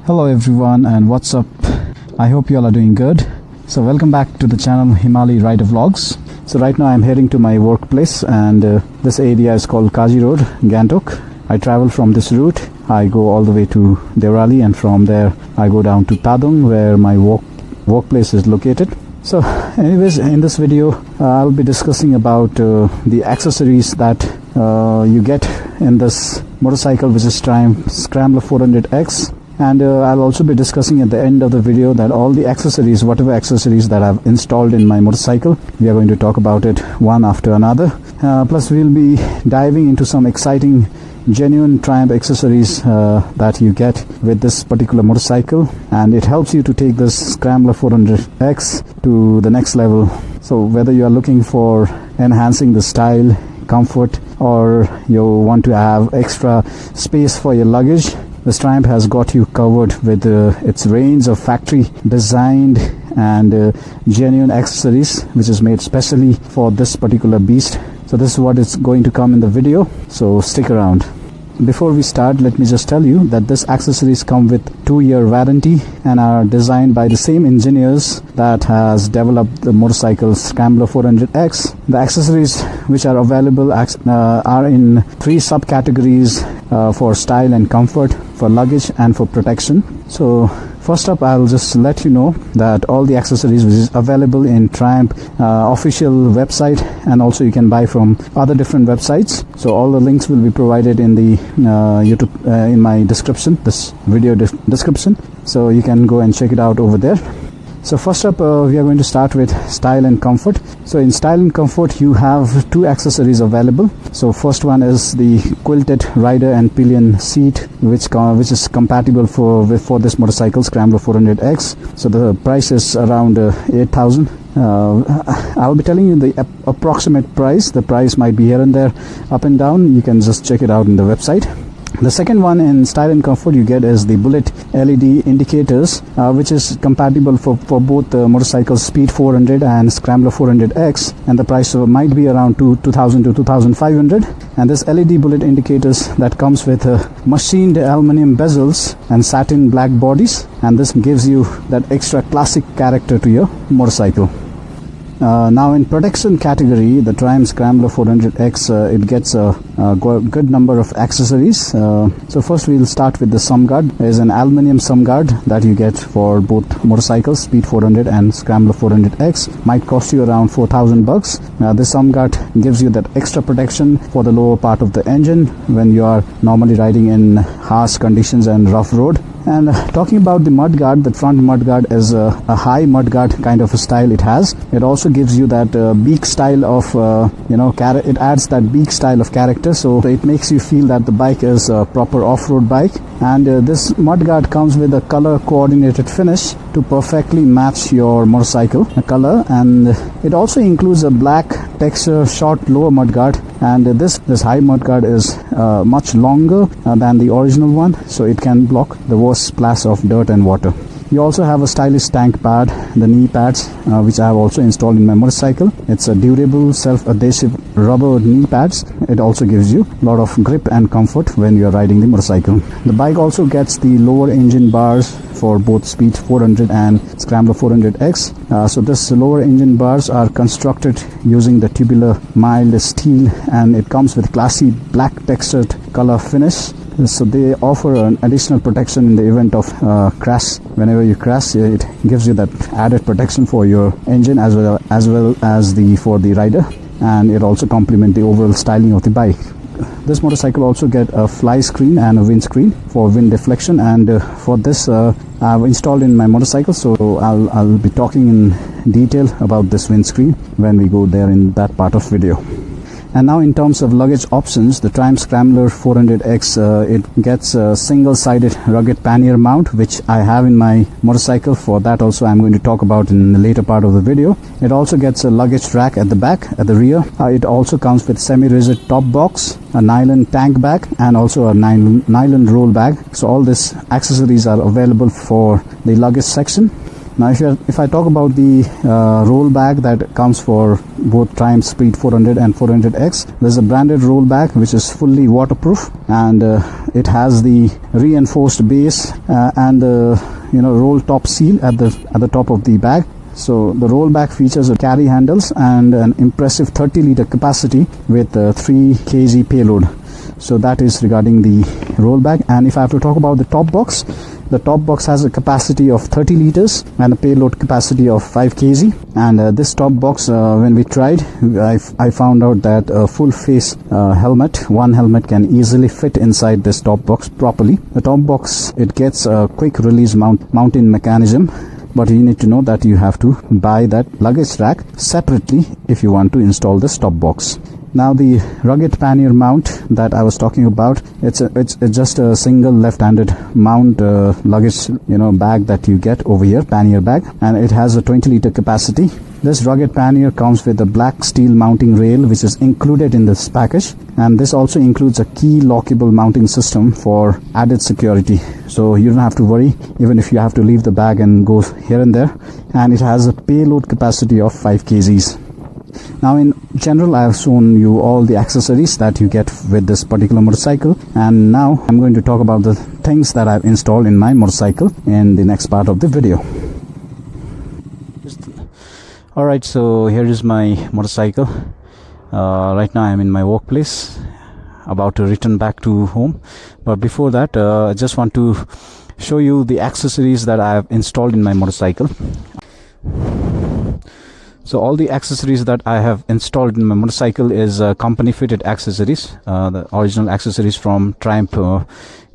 Hello everyone, and what's up? I hope you all are doing good. So welcome back to the channel Himali Rider Vlogs. So right now I'm heading to my workplace, and this area is called Kaji Road, Gangtok. I travel from this route. I go all the way to Devrali, and from there I go down to Tadung, where my workplace is located. So anyways, in this video I'll be discussing about the accessories that you get in this motorcycle, which is Triumph Scrambler 400X. And I'll also be discussing at the end of the video that all the accessories, whatever accessories that I've installed in my motorcycle, we are going to talk about it one after another. Plus we'll be diving into some exciting genuine Triumph accessories that you get with this particular motorcycle, and it helps you to take this Scrambler 400X to the next level. So whether you are looking for enhancing the style, comfort, or you want to have extra space for your luggage, this Triumph has got you covered with its range of factory designed and genuine accessories, which is made specially for this particular beast. So this is what is going to come in the video, so stick around. Before we start, let me just tell you that this accessories come with 2-year warranty and are designed by the same engineers that has developed the motorcycle Scrambler 400X. The accessories which are available are in 3 subcategories for style and comfort, for luggage, and for protection. So first up, I'll just let you know that all the accessories which is available in Triumph official website, and also you can buy from other different websites. So all the links will be provided in the YouTube in my description, this video description. So you can go and check it out over there. So first up, we are going to start with style and comfort. So in style and comfort, you have 2 accessories available. So first one is the quilted rider and pillion seat, which is compatible for this motorcycle Scrambler 400X. So the price is around 8,000. I'll be telling you the approximate price. The price might be here and there, up and down. You can just check it out in the website. The second one in style and comfort you get is the bullet LED indicators, which is compatible for both the motorcycle Speed 400 and Scrambler 400X, and the price might be around 2,000 to 2,500. And this LED bullet indicators that comes with machined aluminum bezels and satin black bodies, and this gives you that extra classic character to your motorcycle. Now in protection category, the Triumph Scrambler 400X, it gets a good number of accessories. So first we'll start with the sum guard. There is an aluminium sum guard that you get for both motorcycles Speed 400 and Scrambler 400X. Might cost you around 4,000 bucks. This sum guard gives you that extra protection for the lower part of the engine when you are normally riding in harsh conditions and rough road. And talking about the mud guard, the front mud guard is a high mud guard kind of a style it has. It also gives you that beak style of it adds that beak style of character, so it makes you feel that the bike is a proper off-road bike. And this mud guard comes with a color coordinated finish to perfectly match your motorcycle color, and it also includes a black texture short lower mud guard. And this high mud guard is much longer than the original one, so it can block the worst splash of dirt and water. You also have a stylish tank pad, the knee pads, which I have also installed in my motorcycle. It's a durable self-adhesive rubber knee pads. It also gives you a lot of grip and comfort when you are riding the motorcycle. The bike also gets the lower engine bars for both Speed 400 and Scrambler 400X. So this lower engine bars are constructed using the tubular mild steel, and it comes with classy black textured color finish. So they offer an additional protection in the event of crash. Whenever you crash, it gives you that added protection for your engine as well as for the rider, and it also complements the overall styling of the bike. This motorcycle also get a fly screen and a windscreen for wind deflection, and for this I've installed in my motorcycle, so I'll be talking in detail about this windscreen when we go there in that part of video. And now in terms of luggage options, the Triumph Scrambler 400X, it gets a single-sided rugged pannier mount, which I have in my motorcycle. For that also I'm going to talk about in the later part of the video. It also gets a luggage rack at the back, at the rear. It also comes with semi-rigid top box, a nylon tank bag, and also a nylon roll bag. So all these accessories are available for the luggage section. Now if I talk about the roll bag that comes for both Triumph Speed 400 and 400X, there's a branded roll bag which is fully waterproof, and it has the reinforced base and the roll top seal at the top of the bag. So the roll bag features a carry handles and an impressive 30-liter capacity with 3 kg payload. So that is regarding the roll bag. And if I have to talk about the top box, the top box has a capacity of 30 liters and a payload capacity of 5 kg. And this top box, when we tried, I found out that a full face one helmet can easily fit inside this top box properly. The top box, it gets a quick release mounting mechanism, but you need to know that you have to buy that luggage rack separately if you want to install this top box. Now the rugged pannier mount that I was talking about, it's just a single left-handed mount luggage bag that you get over here, pannier bag, and it has a 20-liter capacity. This rugged pannier comes with a black steel mounting rail which is included in this package, and this also includes a key lockable mounting system for added security. So you don't have to worry even if you have to leave the bag and go here and there. And it has a payload capacity of 5 kgs. Now in general, I have shown you all the accessories that you get with this particular motorcycle, and now I'm going to talk about the things that I've installed in my motorcycle in the next part of the video. Alright, so here is my motorcycle. Right now I'm in my workplace, about to return back to home. But before that, I just want to show you the accessories that I have installed in my motorcycle. So all the accessories that I have installed in my motorcycle is company fitted accessories, the original accessories from Triumph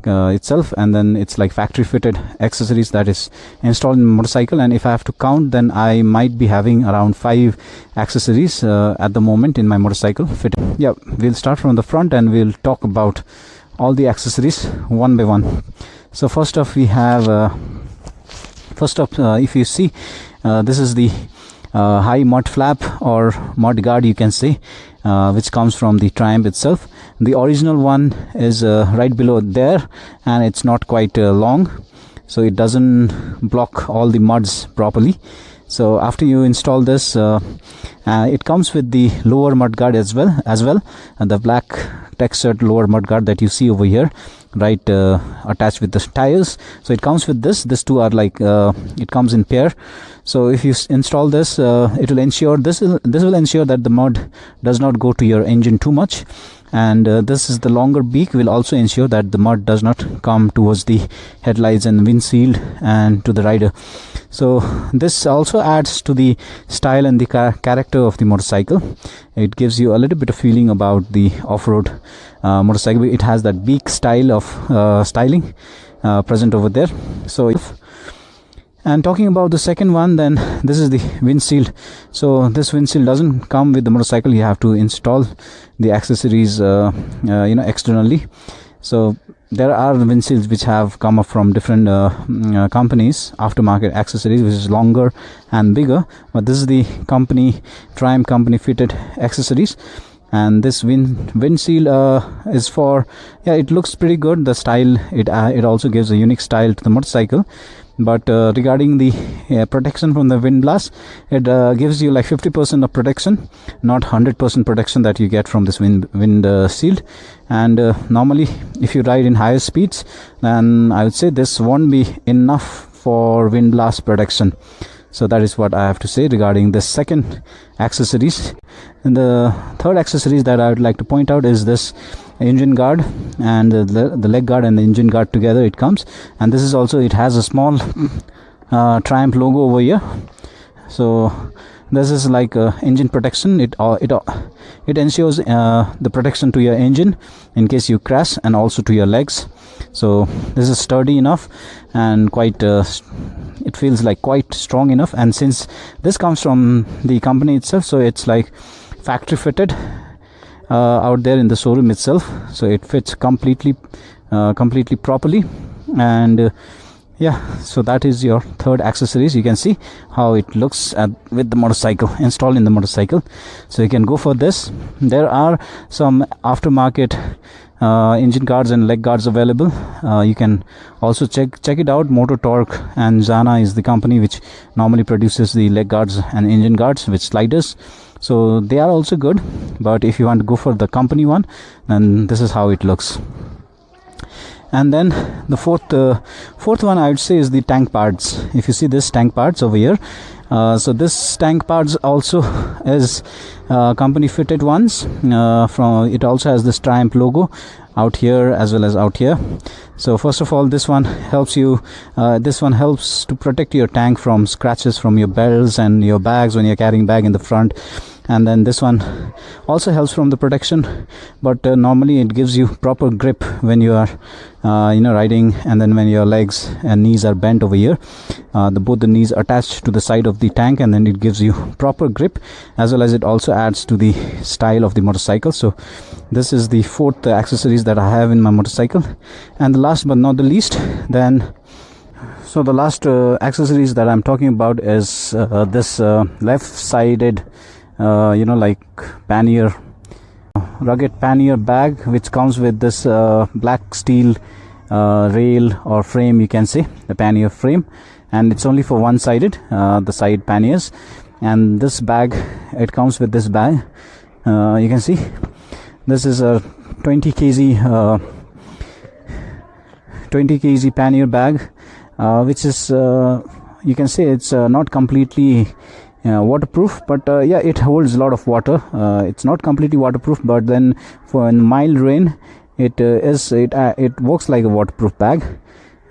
itself, and then it's like factory fitted accessories that is installed in my motorcycle. And if I have to count, then I might be having around 5 accessories at the moment in my motorcycle fitted. Yeah, we'll start from the front and we'll talk about all the accessories one by one. So first off, we have if you see, this is the high mud flap or mud guard, you can say, which comes from the Triumph itself. The original one is right below there, and it's not quite long, so it doesn't block all the muds properly. So after you install this, it comes with the lower mud guard as well, and the black textured lower mud guard that you see over here, right, attached with the tires. So it comes with these two are like it comes in pair. So if you install this, it will ensure this will ensure that the mud does not go to your engine too much, and this is the longer beak will also ensure that the mud does not come towards the headlights and windshield and to the rider. So this also adds to the style and the character of the motorcycle. It gives you a little bit of feeling about the off-road motorcycle. It has that beak style of styling present over there. So and talking about the second one, then this is the windshield. So this windshield doesn't come with the motorcycle. You have to install the accessories externally. So there are windshields which have come up from different companies, aftermarket accessories, which is longer and bigger, but this is the Triumph company fitted accessories. And this windshield is for, it looks pretty good. The style, it also gives a unique style to the motorcycle. But regarding the protection from the wind blast, it gives you like 50% of protection, not 100% protection that you get from this wind shield. And normally if you ride in higher speeds, then I would say this won't be enough for wind blast protection. So that is what I have to say regarding the second accessories. And the third accessories that I would like to point out is this engine guard, and the leg guard and the engine guard together it comes. And this is also, it has a small Triumph logo over here. So this is like engine protection. It ensures the protection to your engine in case you crash, and also to your legs. So this is sturdy enough and quite it feels like quite strong enough. And since this comes from the company itself, so it's like factory fitted out there in the showroom itself, so it fits completely properly. And Yeah, so that is your third accessories. You can see how it looks with the motorcycle installed in the motorcycle. So you can go for this. There are some aftermarket engine guards and leg guards available. You can also check it out. Motor Torque and Zana is the company which normally produces the leg guards and engine guards with sliders. So they are also good, but if you want to go for the company one, then this is how it looks. And then the fourth one I would say is the tank pads. If you see this tank pads over here, so this tank pads also is company fitted ones. From it also has this Triumph logo out here as well as out here. So first of all, this one helps you this one helps to protect your tank from scratches from your belts and your bags when you're carrying bag in the front. And then this one also helps from the protection, but normally it gives you proper grip when you are riding, and then when your legs and knees are bent over here, both the knees attached to the side of the tank, and then it gives you proper grip, as well as it also adds to the style of the motorcycle. So this is the fourth accessories that I have in my motorcycle. And the last but not the least, so the last accessories that I'm talking about is this left-sided like pannier, rugged pannier bag, which comes with this black steel rail or frame, you can say, the pannier frame, and it's only for one-sided, the side panniers. And this bag, it comes with this bag. You can see this is a 20 kg pannier bag, which is you can say it's not completely waterproof, but yeah, it holds a lot of water. It's not completely waterproof, but then for mild rain it works like a waterproof bag.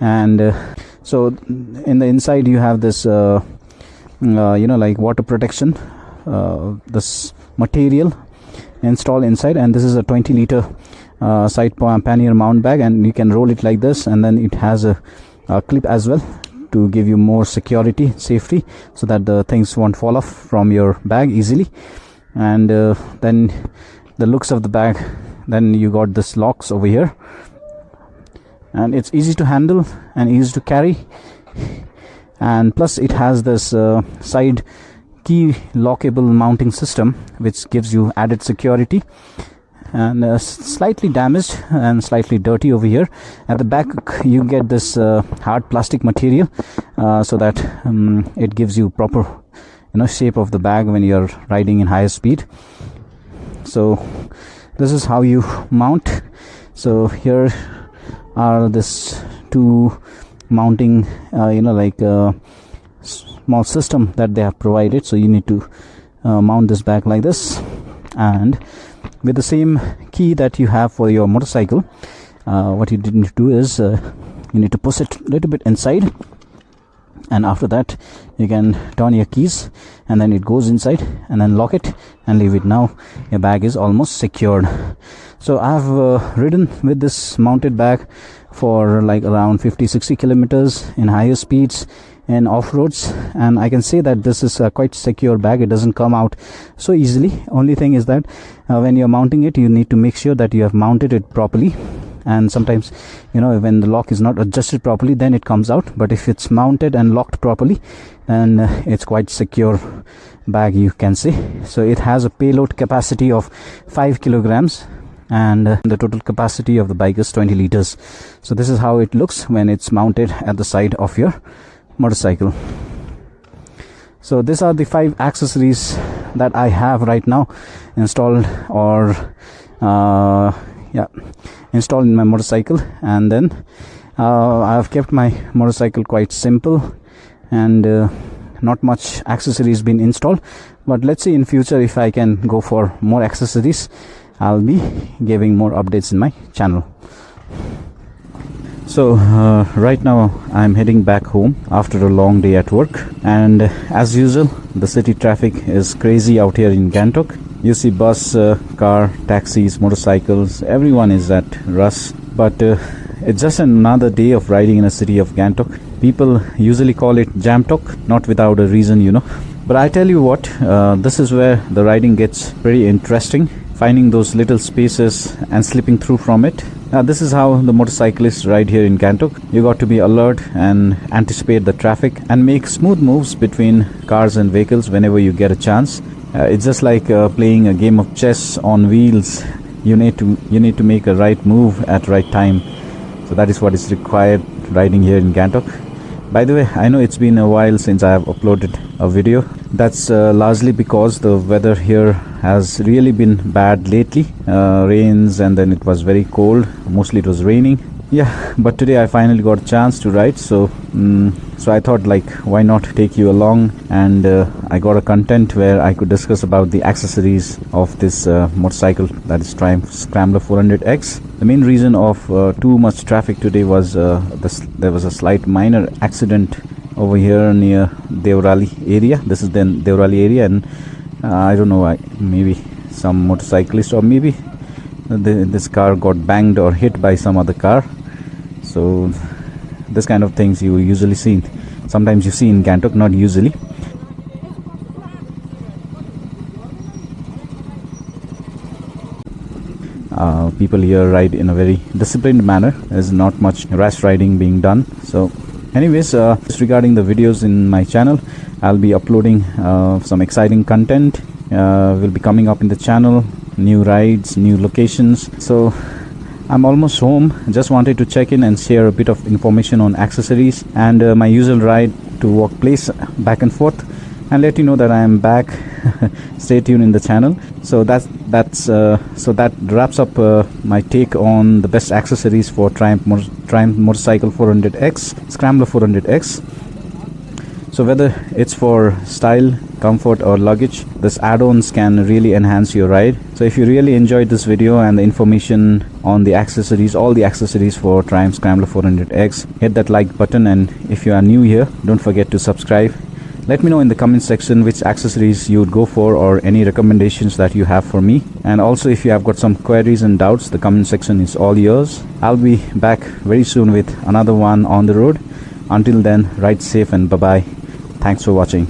And so in the inside you have this like water protection, this material installed inside, and this is a 20-liter side pannier mount bag, and you can roll it like this, and then it has a clip as well to give you more security, safety, so that the things won't fall off from your bag easily. And then the looks of the bag, then you got this locks over here, and it's easy to handle and easy to carry, and plus it has this side key lockable mounting system, which gives you added security. And slightly damaged and slightly dirty over here at the back, you get this hard plastic material, so that it gives you proper shape of the bag when you're riding in higher speed. So this is how you mount. So here are this two mounting small system that they have provided. So you need to mount this bag like this, and with the same key that you have for your motorcycle, what you need to do is you need to push it a little bit inside, and after that you can turn your keys, and then it goes inside, and then lock it and leave it. Now your bag is almost secured. So I've ridden with this mounted bag for like around 50-60 kilometers in higher speeds and off-roads, and I can say that this is a quite secure bag. It doesn't come out so easily. Only thing is that when you're mounting it, you need to make sure that you have mounted it properly, and sometimes when the lock is not adjusted properly, then it comes out. But if it's mounted and locked properly, then it's quite secure bag, you can say. So it has a payload capacity of 5 kilograms, and the total capacity of the bike is 20 liters. So this is how it looks when it's mounted at the side of your motorcycle. So these are the 5 accessories that I have right now installed, or installed in my motorcycle. And then I have kept my motorcycle quite simple, and not much accessories been installed. But let's see in future if I can go for more accessories. I'll be giving more updates in my channel. So right now I'm heading back home after a long day at work, and as usual the city traffic is crazy out here in Gangtok. You see bus, car, taxis, motorcycles, everyone is at rush. But it's just another day of riding in a city of Gangtok. People usually call it Jamtok, not without a reason, But I tell you what, this is where the riding gets pretty interesting. finding those little spaces and slipping through from it. This is how the motorcyclists ride here in Gantok. You got to be alert and anticipate the traffic and make smooth moves between cars and vehicles whenever you get a chance. It's just like playing a game of chess on wheels. You need to make a right move at right time. So that is what is required riding here in Gantok. By the way, I know it's been a while since I have uploaded a video. That's largely because the weather here has really been bad lately. Rains, and then it was very cold. Mostly it was raining. Yeah, but today I finally got a chance to ride, so I thought, like, why not take you along, and I got a content where I could discuss about the accessories of this motorcycle, that is Triumph Scrambler 400X. The main reason of too much traffic today was there was a slight minor accident over here near Devrali area. This is then Devrali area, and I don't know, maybe some motorcyclist, or maybe this car got banged or hit by some other car. So this kind of things you usually see, sometimes you see in Gantok, not usually. People here ride in a very disciplined manner. There's not much rash riding being done. So anyways, just regarding the videos in my channel, I'll be uploading some exciting content will be coming up in the channel, new rides, new locations. So I'm almost home. Just wanted to check in and share a bit of information on accessories and my usual ride to workplace, back and forth, and let you know that I am back. Stay tuned in the channel. So that wraps up my take on the best accessories for Triumph motorcycle 400X, Scrambler 400X. So whether it's for style, comfort, or luggage, this add-ons can really enhance your ride. So if you really enjoyed this video and the information on the accessories, all the accessories for Triumph Scrambler 400X, hit that like button, and if you are new here, don't forget to subscribe. Let me know in the comment section which accessories you would go for, or any recommendations that you have for me. And also, if you have got some queries and doubts, the comment section is all yours. I'll be back very soon with another one on the road. Until then, ride safe and bye-bye. Thanks for watching.